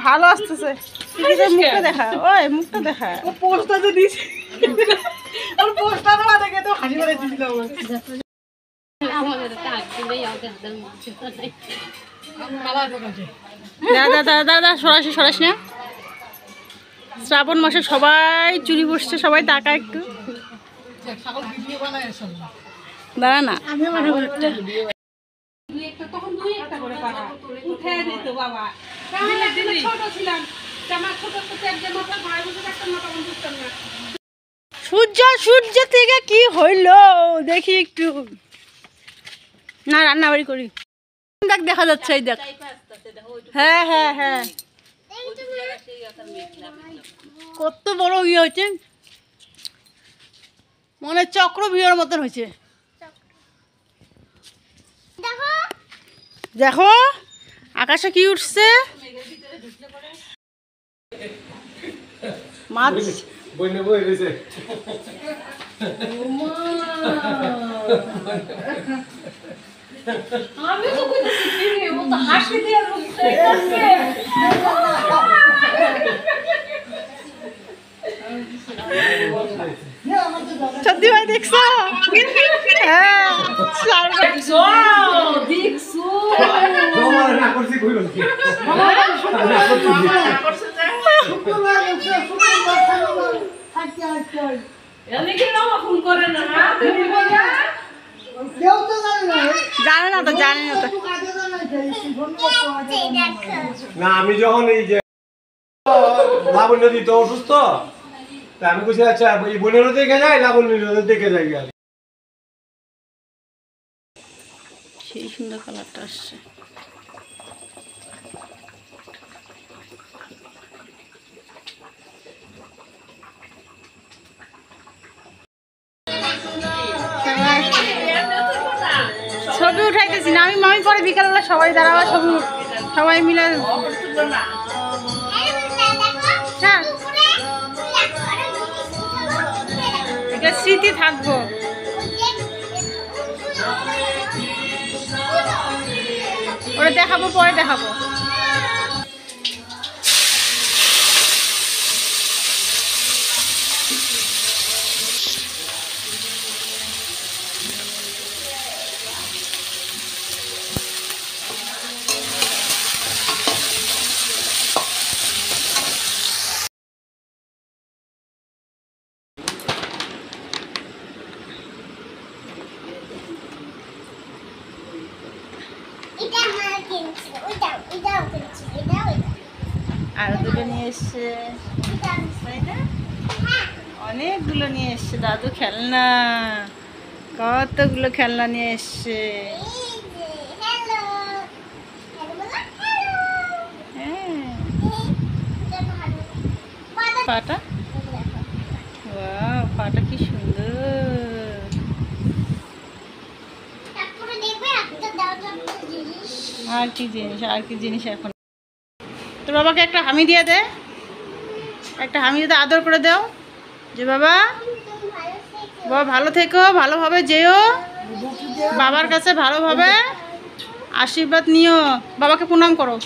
ভালো আসতেছে। মুখটা দেখা, ওই মুখটা দেখা। পোস্টটা তো দিছি, ওর পোস্টটা দেখে তো হাসি মারা দিছিলাম। দাদা সরাসরি সরাসরি না, শ্রাবণ মাসে সবাই চুরি বসছে, সবাই টাকা একটু দাঁড়া না। সূর্য থেকে কি হইল দেখি একটু, না রান্না বাড়ি করি। দেখ দেখা যাচ্ছে, এই দেখ। হ্যাঁ হ্যাঁ হ্যাঁ, কত বড় ইয়ে হয়েছে, মনে চক্রবিয়ের মতন হয়েছে। দেখো আকাশে কি উঠছে, মাছ সত্যি ভাই দেখছো? হ্যাঁ জানে না তো, জানে না তো। না আমি যখন এই যে লাবণ্য দিত অসুস্থ, আমি বলছি আচ্ছা এই বোনেরও দেখে যাই, লাবণ্যেরও দেখে যাই। সেই সুন্দর কালারটা আসছে। ছবি উঠাইতেছি না আমি, মামি পরে বিকালবেলা সবাই দাঁড়াবা, ছবি সবাই মিলে। হ্যাঁ এটা স্মৃতি থাকবো। ওটা দেখাবো, পরে দেখাবো। আরো দুটো নিয়ে এসছে, অনেকগুলো নিয়ে এসছে দাদু খেলনা, কতগুলো খেলনা নিয়ে এসছে। পাটা, ওয়াও পাটা কি সুন্দর। আর কি জিনিস, আর কি জিনিস এখন। তোর বাবাকে একটা হামি দিয়ে দে, একটা হামি দিয়ে আদর করে দাও যে বাবা, বাবা ভালো থেকো, ভালোভাবে যেও, বাবার কাছে ভালোভাবে আশীর্বাদ নিও, বাবাকে প্রণাম করো।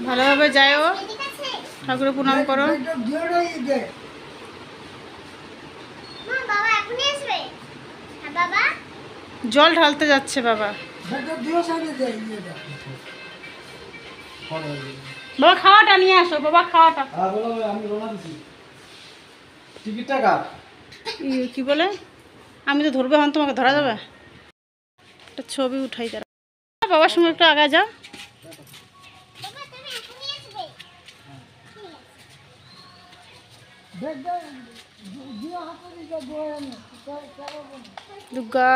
ভালোভাবে যাও, ঠাকুরের প্রণাম করো। জল ঢালতে যাচ্ছে বাবা। বাবা খাওয়াটা নিয়ে আসো, বাবা খাওয়াটা। কি বলে, আমি তো ধরবে, হন তোমাকে ধরা যাবে। একটা ছবি উঠাই দাঁড়া, বাবার সঙ্গে একটু আগে যাও। দুর্গা